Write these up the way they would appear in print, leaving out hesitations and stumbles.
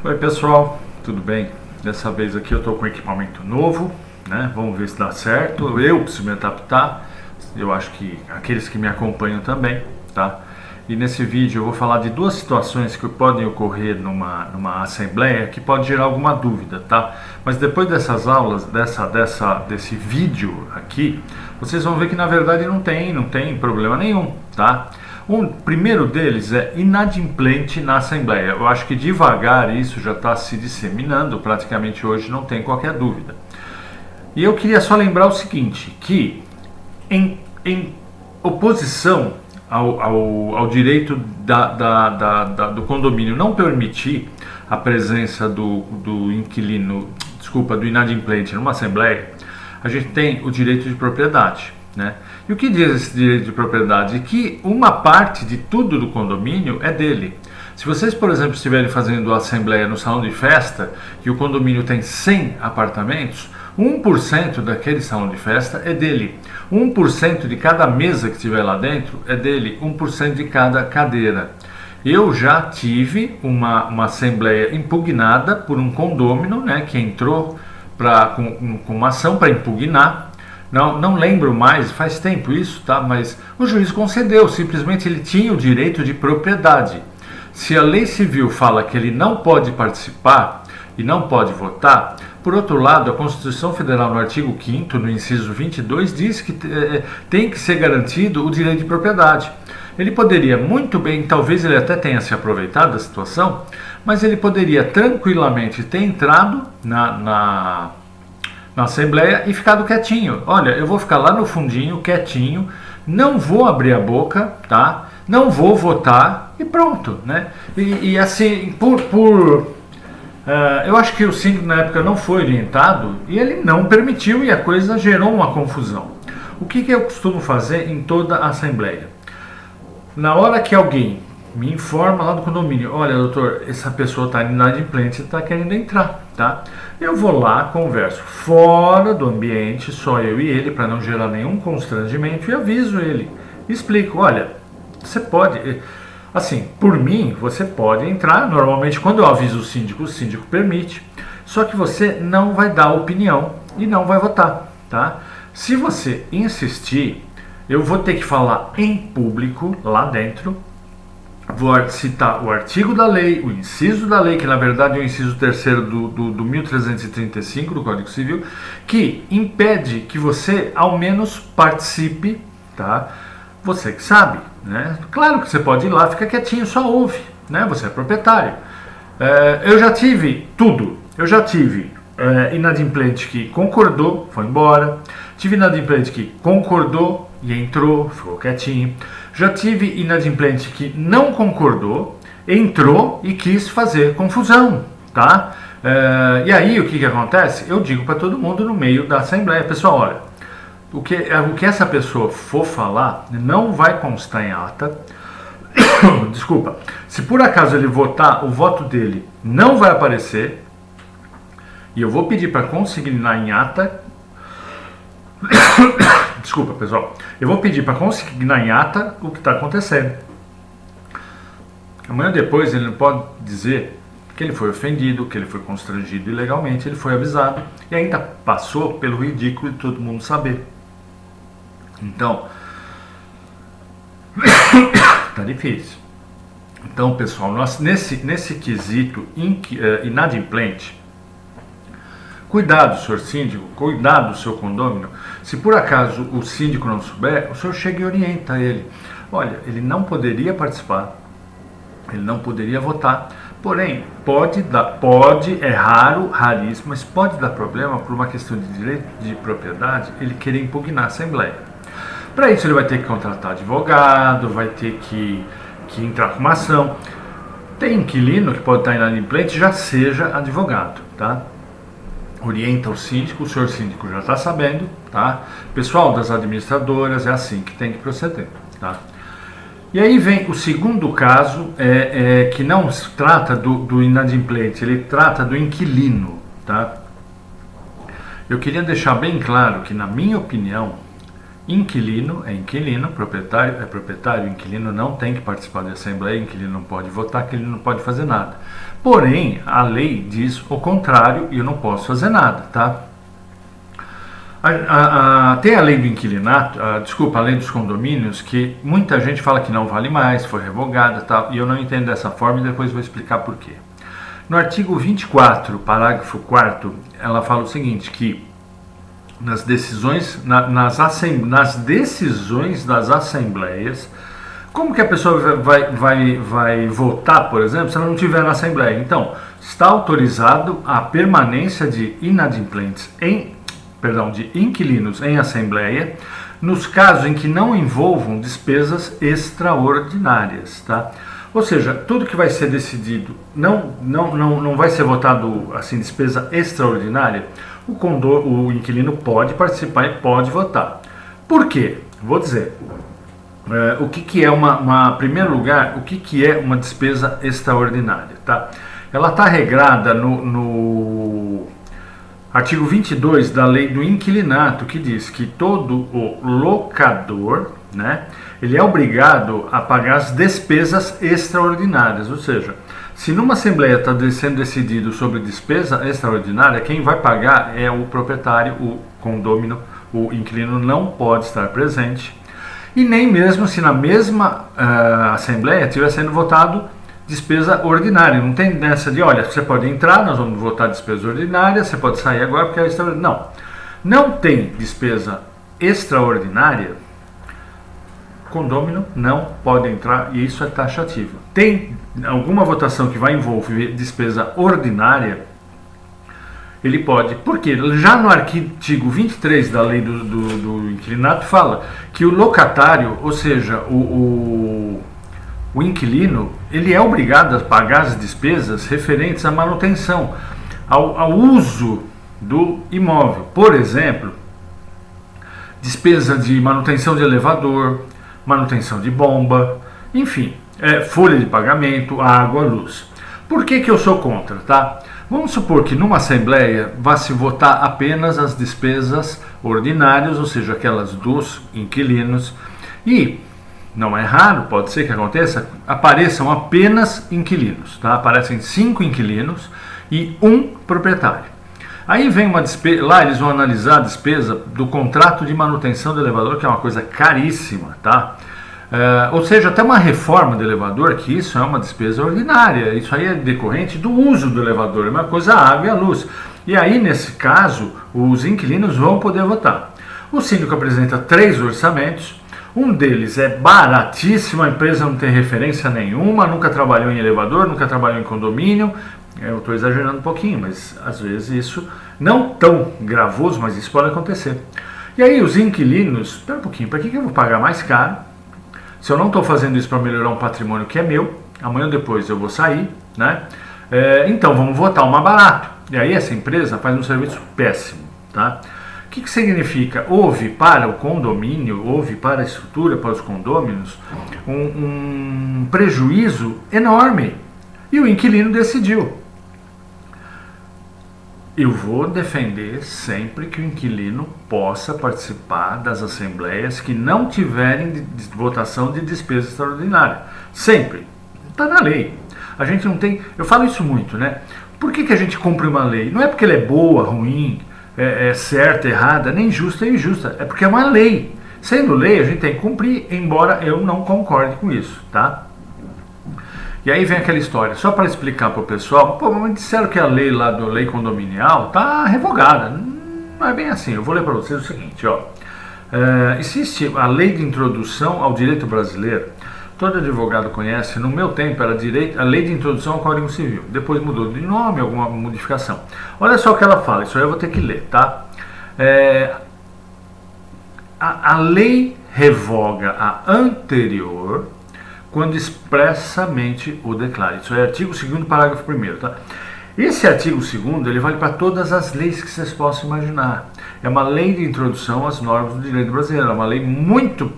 Oi pessoal, tudo bem? Dessa vez aqui eu estou com equipamento novo, né? Vamos ver se dá certo. Eu preciso me adaptar, eu acho que aqueles que me acompanham também, tá? E nesse vídeo eu vou falar de duas situações que podem ocorrer numa assembleia que pode gerar alguma dúvida, tá? Mas depois dessas aulas, desse vídeo aqui, vocês vão ver que na verdade não tem problema nenhum, tá? O primeiro deles é inadimplente na Assembleia. Eu acho que devagar isso já está se disseminando, praticamente hoje não tem qualquer dúvida. E eu queria só lembrar o seguinte, que em oposição ao direito do condomínio não permitir a presença do inquilino, do inadimplente numa Assembleia, a gente tem o direito de propriedade. Né? E o que diz esse direito de propriedade? Que uma parte de tudo do condomínio é dele. Se vocês, por exemplo, estiverem fazendo a assembleia no salão de festa e o condomínio tem 100 apartamentos, 1% daquele salão de festa é dele. 1% de cada mesa que estiver lá dentro é dele. 1% de cada cadeira. Eu já tive uma assembleia impugnada por um condômino, né, que entrou com uma ação para impugnar. Não lembro mais, faz tempo isso, tá? Mas o juiz concedeu, simplesmente ele tinha o direito de propriedade. Se a lei civil fala que ele não pode participar e não pode votar, por outro lado, a Constituição Federal, no artigo 5º, no inciso 22, diz que tem que ser garantido o direito de propriedade. Ele poderia muito bem, talvez ele até tenha se aproveitado da situação, mas ele poderia tranquilamente ter entrado na Assembleia e ficado quietinho. Olha, eu vou ficar lá no fundinho, quietinho, não vou abrir a boca, tá? Não vou votar e pronto, né? E assim, eu acho que o síndico na época não foi orientado e ele não permitiu e a coisa gerou uma confusão. O que eu costumo fazer em toda a Assembleia? Na hora que alguém me informa lá do condomínio, olha doutor, essa pessoa está inadimplente e está querendo entrar, tá? Eu vou lá, converso fora do ambiente, só eu e ele, para não gerar nenhum constrangimento, e aviso ele, explico, olha, você pode, assim, por mim, você pode entrar, normalmente quando eu aviso o síndico permite, só que você não vai dar opinião e não vai votar, tá? Se você insistir, eu vou ter que falar em público, lá dentro. Vou citar o artigo da lei, o inciso da lei, que na verdade é o inciso 3º do 1335 do Código Civil, que impede que você ao menos participe, tá? Você que sabe, né? Claro que você pode ir lá, fica quietinho, só ouve, né? Você é proprietário. Eu já tive tudo, eu já tive inadimplente que concordou, foi embora, tive inadimplente que concordou e entrou, ficou quietinho. Já tive inadimplente que não concordou, entrou e quis fazer confusão, tá? E aí o que acontece? Eu digo para todo mundo no meio da assembleia, pessoal, olha, o que essa pessoa for falar não vai constar em ata. Desculpa, se por acaso ele votar, o voto dele não vai aparecer e eu vou pedir para consignar em ata. Desculpa, pessoal. Eu vou pedir para consignar em ata o que está acontecendo. Amanhã depois ele não pode dizer que ele foi ofendido, que ele foi constrangido ilegalmente, ele foi avisado e ainda passou pelo ridículo de todo mundo saber. Então, tá difícil. Então, pessoal, nós nesse quesito inadimplente, cuidado, senhor síndico, cuidado, seu condômino. Se por acaso o síndico não souber, o senhor chega e orienta ele. Olha, ele não poderia participar, ele não poderia votar, porém, é raro, raríssimo, mas pode dar problema por uma questão de direito de propriedade, ele querer impugnar a Assembleia. Para isso ele vai ter que contratar advogado, vai ter que entrar com uma ação. Tem inquilino que pode estar inadimplente, já seja advogado, tá? Orienta o senhor síndico já está sabendo, tá? Pessoal das administradoras, é assim que tem que proceder, tá? E aí vem o segundo caso, que não se trata do inadimplente, ele trata do inquilino, tá? Eu queria deixar bem claro que, na minha opinião, inquilino é inquilino, proprietário é proprietário, inquilino não tem que participar da assembleia, inquilino não pode votar, inquilino não pode fazer nada. Porém, a lei diz o contrário e eu não posso fazer nada, tá? Tem a lei do inquilinato, a lei dos condomínios, que muita gente fala que não vale mais, foi revogada, tá? E eu não entendo dessa forma e depois vou explicar por quê. No artigo 24, parágrafo 4º, ela fala o seguinte, que nas decisões, nas decisões das assembleias, como que a pessoa vai votar, por exemplo, se ela não estiver na assembleia? Então, está autorizado a permanência de inadimplentes de inquilinos em assembleia, nos casos em que não envolvam despesas extraordinárias, tá? Ou seja, tudo que vai ser decidido não vai ser votado assim, despesa extraordinária, o inquilino pode participar e pode votar. Por quê? Vou dizer, o que é primeiro lugar, o que é uma despesa extraordinária, tá? Ela está regrada no artigo 22 da lei do inquilinato, que diz que todo o locador, né, ele é obrigado a pagar as despesas extraordinárias, ou seja, se numa assembleia está sendo decidido sobre despesa extraordinária, quem vai pagar é o proprietário, o condômino, o inquilino não pode estar presente, e nem mesmo se na mesma assembleia estiver sendo votado despesa ordinária. Não tem nessa de, olha, você pode entrar, nós vamos votar despesa ordinária, você pode sair agora porque é extraordinária. Não tem despesa extraordinária, condômino não pode entrar e isso é taxativo. Tem alguma votação que vai envolver despesa ordinária, ele pode, porque já no artigo 23 da lei do inquilinato fala que o locatário, ou seja, o inquilino, ele é obrigado a pagar as despesas referentes à manutenção, ao uso do imóvel. Por exemplo, despesa de manutenção de elevador, manutenção de bomba, enfim, folha de pagamento, água, luz. Por que eu sou contra, tá? Vamos supor que numa assembleia vá se votar apenas as despesas ordinárias, ou seja, aquelas dos inquilinos, e não é raro, pode ser que aconteça, apareçam apenas inquilinos, tá? Aparecem 5 inquilinos e 1 proprietário. Aí vem uma despesa, lá eles vão analisar a despesa do contrato de manutenção do elevador, que é uma coisa caríssima, tá? Ou seja, até uma reforma do elevador, que isso é uma despesa ordinária, isso aí é decorrente do uso do elevador, é uma coisa a água e a luz. E aí, nesse caso, os inquilinos vão poder votar. O síndico apresenta 3 orçamentos, um deles é baratíssimo, a empresa não tem referência nenhuma, nunca trabalhou em elevador, nunca trabalhou em condomínio. Eu estou exagerando um pouquinho, mas às vezes isso não tão gravoso, mas isso pode acontecer. E aí os inquilinos, espera um pouquinho, para que eu vou pagar mais caro? Se eu não estou fazendo isso para melhorar um patrimônio que é meu, amanhã ou depois eu vou sair, né? Então vamos votar o mais barato. E aí essa empresa faz um serviço péssimo, tá? O que significa? Houve para o condomínio, houve para a estrutura, para os condôminos, um prejuízo enorme. E o inquilino decidiu. Eu vou defender sempre que o inquilino possa participar das assembleias que não tiverem votação de despesa extraordinária. Sempre. Está na lei. A gente não tem... Eu falo isso muito, né? Por que a gente cumpre uma lei? Não é porque ela é boa, ruim, é certa, errada, nem justa e injusta. É porque é uma lei. Sendo lei, a gente tem que cumprir, embora eu não concorde com isso, tá? E aí vem aquela história, só para explicar para o pessoal, pô, mas disseram que a lei lá da lei condominial está revogada. Não é bem assim, eu vou ler para vocês o seguinte, ó. Existe a lei de introdução ao direito brasileiro, todo advogado conhece, no meu tempo era a lei de introdução ao Código Civil, depois mudou de nome, alguma modificação. Olha só o que ela fala, isso aí eu vou ter que ler, tá? A lei revoga a anterior quando expressamente o declara. Isso é artigo 2º, parágrafo 1º, tá? Esse artigo 2º, ele vale para todas as leis que vocês possam imaginar. É uma lei de introdução às normas do direito brasileiro, é uma lei muito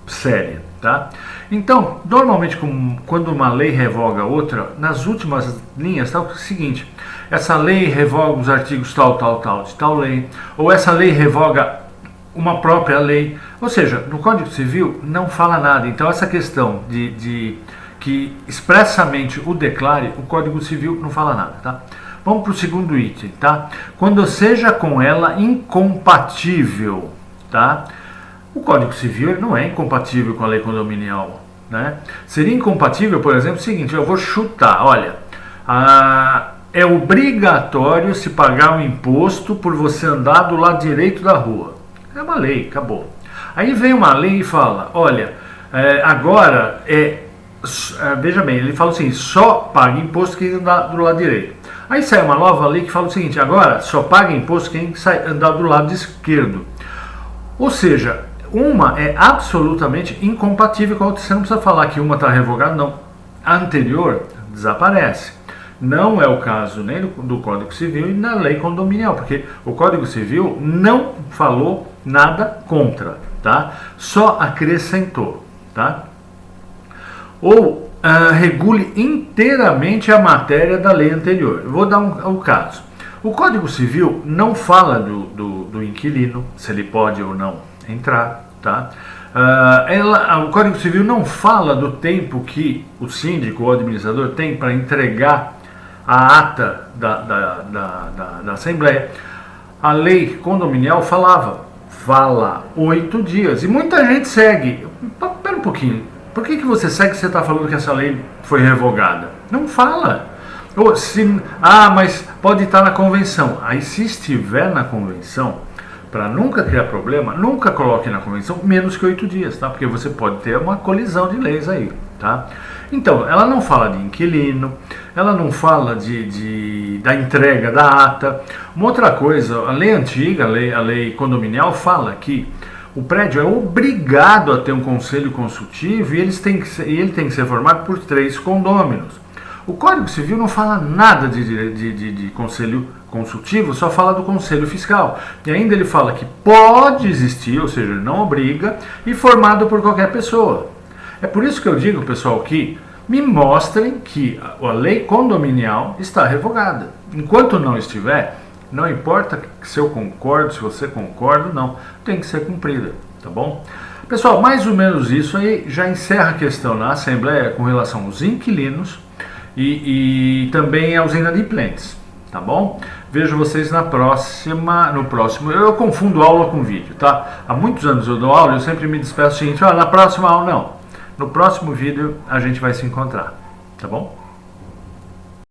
séria, tá? Então, normalmente, quando uma lei revoga outra, nas últimas linhas está o seguinte: essa lei revoga os artigos tal de tal lei, ou essa lei revoga uma própria lei, ou seja, no Código Civil não fala nada. Então essa questão de que expressamente o declare, o Código Civil não fala nada, tá? Vamos para o segundo item, tá? Quando seja com ela incompatível, tá? O Código Civil ele não é incompatível com a lei condominial, né? Seria incompatível, por exemplo, o seguinte, eu vou chutar, olha, é obrigatório se pagar um imposto por você andar do lado direito da rua. É uma lei, acabou. Aí vem uma lei e fala, olha, agora veja bem, ele fala assim, só paga imposto quem andar do lado direito. Aí sai uma nova lei que fala o seguinte, agora só paga imposto quem andar do lado esquerdo. Ou seja, uma é absolutamente incompatível com a outra. Você não precisa falar que uma está revogada, não. A anterior desaparece. Não é o caso nem do Código Civil e na lei condominial, porque o Código Civil não falou nada contra, tá? Só acrescentou, tá? Ou regule inteiramente a matéria da lei anterior. Eu vou dar um caso. O Código Civil não fala do inquilino, se ele pode ou não entrar, tá? O Código Civil não fala do tempo que o síndico ou o administrador tem para entregar a ata da Assembleia. A lei condominial fala 8 dias, e muita gente segue. Espera um pouquinho, por que você segue se você está falando que essa lei foi revogada? Não fala. Mas pode estar na convenção. Aí se estiver na convenção, para nunca criar problema, nunca coloque na convenção menos que 8 dias, tá? Porque você pode ter uma colisão de leis aí, tá? Então, ela não fala de inquilino, ela não fala da entrega da ata. Uma outra coisa, a lei antiga, a lei condominial, fala que o prédio é obrigado a ter um conselho consultivo e ele tem que ser formado por 3 condôminos. O Código Civil não fala nada de conselho consultivo, só fala do conselho fiscal. E ainda ele fala que pode existir, ou seja, não obriga, e formado por qualquer pessoa. É por isso que eu digo, pessoal, que me mostrem que a lei condominial está revogada. Enquanto não estiver, não importa se eu concordo, se você concorda, não, tem que ser cumprida, tá bom? Pessoal, mais ou menos isso aí já encerra a questão na Assembleia com relação aos inquilinos e também aos inadimplentes, tá bom? Vejo vocês no próximo. Eu confundo aula com vídeo, tá? Há muitos anos eu dou aula e eu sempre me despeço o seguinte, na próxima aula não. No próximo vídeo a gente vai se encontrar, tá bom?